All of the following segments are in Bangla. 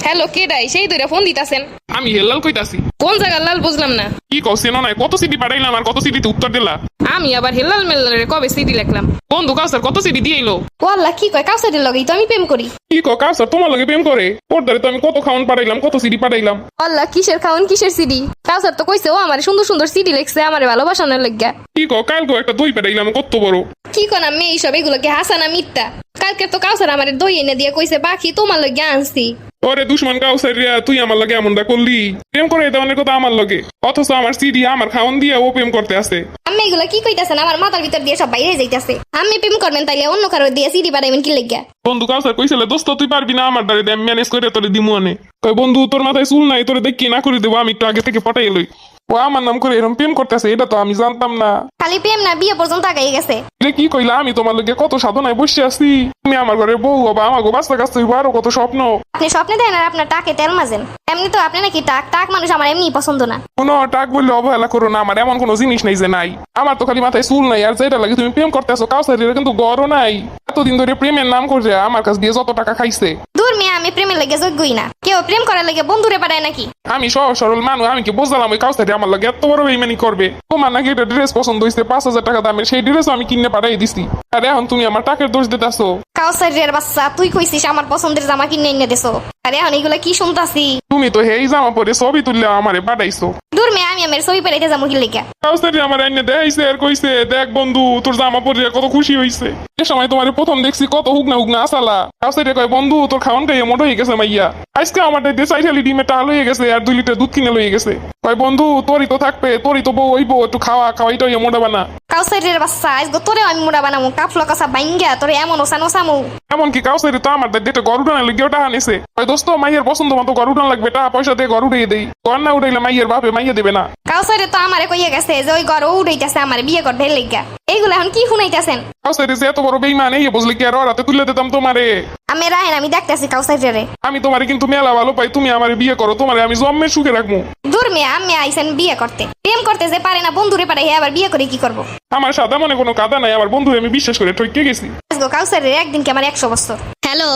হ্যালো কেডাই সেই দুইটা ফোন দিতাছেন। আমি হেলাল কইতাছি। কোন জায়গার লাল বুঝলাম না। কি কইছেন না কত সিটি পাঠাইলাম আর কত সিটিতে উত্তর দিলা। আমি আবার হেলাল মেলারে কবে সিডি লিখলাম। বন্ধু কাউসার কত সিটি দিয়ে এলো। ও আল্লাহ কি কয় কাউসারের লগেই তো আমি প্রেম করি। কি কাউসার তোমার লগে প্রেম করে ওর দ্বারে তো আমি কত খাওয়ান পাঠাইলাম কত সিটি পাঠাইলাম। আল্লাহ কিসের খাওন কিসের সিডি। কাউসার তো কইছে ও আমার সুন্দর সুন্দর সিডি লিখছে আমার ভালোবাসানোর লাগিয়া। কি কালকে একটা দই পাঠাইলাম কত বড়। কি কোন আমি এইসব এগুলোকে হাসানা মিথ্যা। কালকে তো কাউসার আমার দই এনে দিয়ে কইছে বাকি তোমার লাগিয়া আনছি। ওরে দুশ্মন কাউসার রিয়া তুই আমার লগে এমনটা করলি। প্রেম করে দেওয়ানের কথা আমার লগে অথচ আমার সিডি আমার খাওয়ান দিয়ে ও প্রেম করতে আসে। আমি এগুলো কি কইতাছেন আমার মাথার ভিতর দিয়ে সব বাইরে যাইতাছে। আমি প্রেম করবেন তাইলে অন্য কারো দিয়ে সিডি পাঠাইবেন কি লাগিয়া। বন্ধু কাউসার কইছিল দোস্ত তুই পারবি না আমার দ্বারে আমি ম্যানেজ করে তোরে দিমু আনে। কয় বন্ধু তোর মাথায় চুল নাই তোরে দেখি না করে দেবো আমি একটু আগে থেকে পটাই লই। ও আমার নাম করে এরকম প্রেম করতেছে এটা তো আমি জানতাম না। খালি প্রেম না বিয়ে পর্যন্ত আগাই গেছে। এটা কি কইলা আমি তোমার লগে কত সাধনায় বসে আছি। তুমি আমার ঘরে বউ হবা আমাকে বাচ্চা কাচ্চা হইবো আরো কত স্বপ্ন। আপনি স্বপ্নে দেন আর আপনার টাকে তেল মাজেন। এমনি তো আপনি নাকি টাক টাক মানুষ আমার এমনি পছন্দ না। কোনো টাক বললে অবহেলা করো না আমার এমন কোনো জিনিস নেই যে নাই। আমার তো খালি মাথায় চুল নাই আর যেটা লাগে তুমি প্রেম করতেছো কাউসারির কিন্তু গড়ও নাই। এতদিন ধরে প্রেমের নাম করে আমার কাছ দিয়ে যত টাকা খাইছে। দূর মেয়ে আমি প্রেমের লেগে যোগ্যই না। কেউ প্রেম করার লেগে বন্ধুরে পাঠায় নাকি। আমি সহজ সরল মানুষ আমি কি বুঝলাম ওই কাউসারি আমার লাগে এত বড় বেইমানি করবে। তোমার নাকি একটা ড্রেস পছন্দ হয়েছে 5,000 টাকা দামের সেই ড্রেস আমি কিনে পাঠাই দিছি আর এখন তুমি আমার টাকার দোষ দিতেছো। কাউসারের বাচ্চা তুই কইছিস আমার পছন্দের জামা কিনে এনে দেছো। আরে এখন এগুলা কি শুনতাছি। তুমি তো হেই জামা পরে ছবি তুললে আমারে পাঠাইছো। দূর মেয়ে আমি আমার ছবি পাঠাইতে যাবো কি লেগে। কাউসারি আমার এনে দেখাইছে আর কইছে দেখ বন্ধু তোর জামা পরে কত খুশি হইছে। এ সময় তোমার প্রথম দেখছি কত হুগনা হুগনা আসালা। কাউসারি কয় বন্ধু তোর খাওয়ান খাইয়ে মোটা হয়ে গেছে মাইয়া। আজকে আমার দিয়ে 4 ডিমের টাল হয়ে গেছে আর 2 লিটার দুধ কিনে লয়ে গেছে। কয় বন্ধু তোরই তো থাকবে তোরই তো বউ হইবো একটু খাওয়াইটা মোটা বানা। কাউসারের বাচ্চা আজকে তোরে আমি মোড়া বানামু কাফলো কাছা বাইঙ্গা তোরে এমন ওসানো সামু। এমনকি কাউসারি তো আমার দিয়ে গরু টানা লেগে টাকা নিছে। ওই দোস্ত মাইয়ের পছন্দ মতো গরু টান লাগবে টাকা পয়সা দিয়ে গরু উঠিয়ে দেই। গর না উঠাইলে মাইয়ের বাপে মাইয়া দেবে না। কাউসারে তো আমারে কইয়া গেছে যে ওই ঘর উঠাইতেছে আমার বিয়ে করবে লেগা। এইগুলা এখন কি শুনাইতেছেন। কাউসারি যে এত বড় বেইমান এই বুঝলে কি আর রাতে তুলে দিতাম তোমারে। আমি রাহেন আমি দেখতেছি কাউসারে। আমি তোমারে কিন্তু মেলা ভালো পাই তুমি আমারে বিয়ে করো তোমারে আমি জন্মের সুখে রাখবো। দূর মেয়ে আমি আইসেন বিয়ে করতে প্রেম করতে যে পারে না বন্ধুরে পারে হে আবার বিয়ে করে কি করবো। আমার সাদা মনে কোনো কাদা নাই আমার বন্ধু আমি বিশ্বাস করে ঠকে গেছি। আজগো কাউসারের একদিন কি আমার 100 বছর। হ্যালো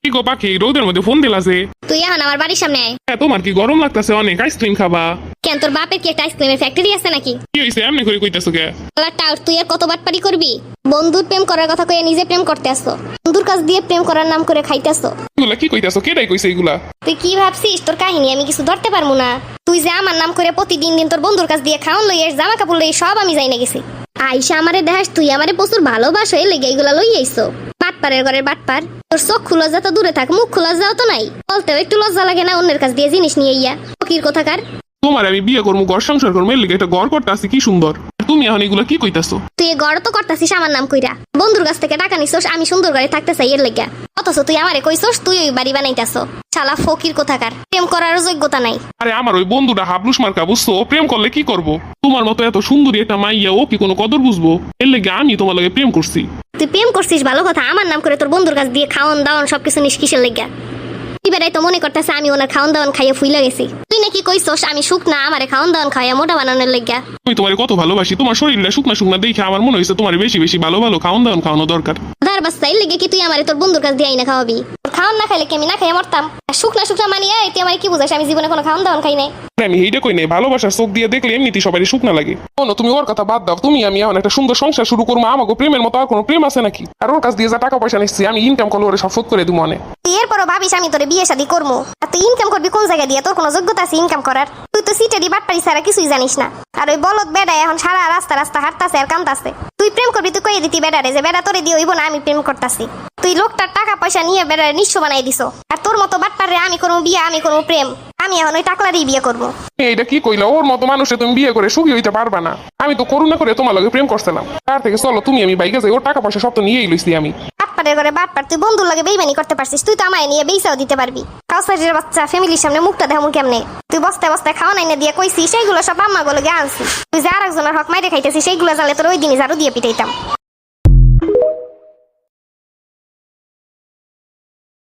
কি গো পাখি রোদের মধ্যে ফোন দিলা যে। তুই এখন আমার বাড়ির সামনে আয়। হ্যাঁ তোমার কি গরম লাগতেছে অনেক আইসক্রিম খাবা। কেন তোর বাপের কি একটা আইসক্রিমের ফ্যাক্টরি আছে নাকি। কি হইছে এমনি করে কইতাছো কে। টাউট তুই আর কত বাটপারি করবি। বন্ধুর প্রেম করার কথা কইয়া নিজে প্রেম করতে আসছো। বন্ধুর কাছ দিয়ে প্রেম করার নাম করে খাইতেছো। এগুলা কি কইতাছো কেডাই কইছে এগুলা। তুই কি ভাবছিস তোর কাহিনী আমি কিছু ধরতে পারবো না। তুই যে আমার নাম করে প্রতিদিন দিন তোর বন্ধুর কাছ দিয়ে খাওয়ান লইয়ে জামা কাপড় লইয়ে সব আমি যাই না গেছি। আইসা আমারে দেখাস তুই আমারে প্রচুর ভালোবাসো এই লেগে এগুলা লই আইসো। বাটপারের ঘরের বাটপার তোর চোখ খুলো যা তো দূরে থাক মুখ খোলা যাও তো নাই। বলতেও একটু লজ্জা লাগে না অন্যের কাছ দিয়ে জিনিস নিয়ে ইয়া ফকির কোথাকার। তোমার আমি বিয়ে করবো ঘর সংসার করবো এর লিগে একটা ঘর করতে আসি কি সুন্দর। তুমি এখন এগুলা কি কইতাছো। তুই এ ঘর তো করতাছিস আমার নাম কইরা। বন্ধুর কাছ থেকে টাকা নিছস আমি সুন্দর ঘরে থাকতে চাই এর লেগা। অথচ তুই আমারে কইছস তুই ওই বাড়ি বানাইতাছ। শালা ফকির কোথাকার প্রেম করার যোগ্যতা নাই। আরে আমার ওই বন্ধুটা হাবলুস মার্কা বুঝছো প্রেম করলে কি করবো। তোমার মতো এত সুন্দরী একটা মাইয়া ও কি কোনো কদর বুঝবো এর লেগে আমি তোমার লগে প্রেম করছি। তুই প্রেম করছিস ভালো কথা আমার নাম করে তোর বন্ধুর কাছ দিয়ে খাওয়ান দাওয়ান সবকিছু নিস কিসের লেগা। এবারে তো মনে করতেছে আমি ওনার খাওয়ান দাওয়ান খাইয়ে ফুইলা গেছি। তুই নাকি কইছস আমি সুখ না আমারে খাওয়ান দাওয়ান খাইয়া মোটা বানানোর লেগা। আমি তোমার কত ভালোবাসি তোমার শরীরটা শুকনা শুকনা দেখে আমার মনে হয়েছে তোমার বেশি বেশি ভালো ভালো খাওয়ান দাওয়ান খাওয়ানো দরকার। দার বাচ্চা এর লেগে কি তুই আমারে তোর বন্ধুর কাছ দিয়ে আইনা খাওয়াবি। খাওয়ান না খাইলে কি আমি না খাইয়া মরতাম। শুকনা শুকনা মানিয়া তুই আমারে কি বুঝাস আমি জীবনে কোনো খাওয়ান দাওয়ান খাই নাই। আমি এইটা কই নাই ভালোবাসার চোখ দিয়ে দেখলে এমনিতে সবাই শুকনা লাগে। শোনো তুমি ওর কথা বাদ দাও তুমি আমি এখন একটা সুন্দর সংসার শুরু করবো আমাকে প্রেমের মতো আর কোনো প্রেম আছে নাকি। আর ওর কাছ দিয়ে যা টাকা পয়সা নিচ্ছি আমি ইনকাম করলে ওরে সব শোধ করে দিব মনে। তুই এরপরও ভাবিস আমি তোরে বিয়ে শাদী করবো আর তুই ইনকাম করবি কোন জায়গা দিয়ে তোর কোনো যোগ্যতা আছে ইনকাম করার। তুই তো সিটেডি বাটপারি ছাড়া কিছুই জানিস না। আর ওই বলদ বেড়া এখন সারা রাস্তা রাস্তা হাঁটতাছে আর কান্দাছে। তুই প্রেম করবি তুই কইয়ে দিতি বেড়ারে যে বেড়া তোরে দিয়ে হইব না আমি প্রেম করতাছি। তুই লোকটার টাকা পয়সা নিয়ে বেড়ারে নিঃস্ব বানাই দিছো। আর তোর মতো বাটপারে আমি করবো বিয়ে আমি করবো প্রেম। আমি এখন ওই টাকলারই বিয়ে করবো। এইটা কি কইলা ওর মতো মানুষে তুমি বিয়ে করে সুখী হইতে পারবা না। আমি তো করুণা করে তোমার লগে প্রেম করছিলাম তার থেকে চলো তুমি আমি বাইকে যাই ওর টাকা পয়সা সব তো নিয়েই লইছি আমি। বাটপারের ঘরে বাটপার তুই বন্ধুর লাগে বেইমানি করতে পারছিস তুই তো আমায় নিয়ে বেইসাও দিতে পারবি। কাউসারের বাচ্চা ফ্যামিলির সামনে মুখটা দেখামু কেমনে। তুই বস্তায় বস্তায় খাওয়া নাই না দিয়ে কইছিস সেইগুলো সব আম্মা গুলো আনছি। তুই যে আরেকজনের হক মাইরে খাইতেছিস সেইগুলো জানলে তোর ওই দিনই ঝাড়ু দিয়ে পিটাইতাম।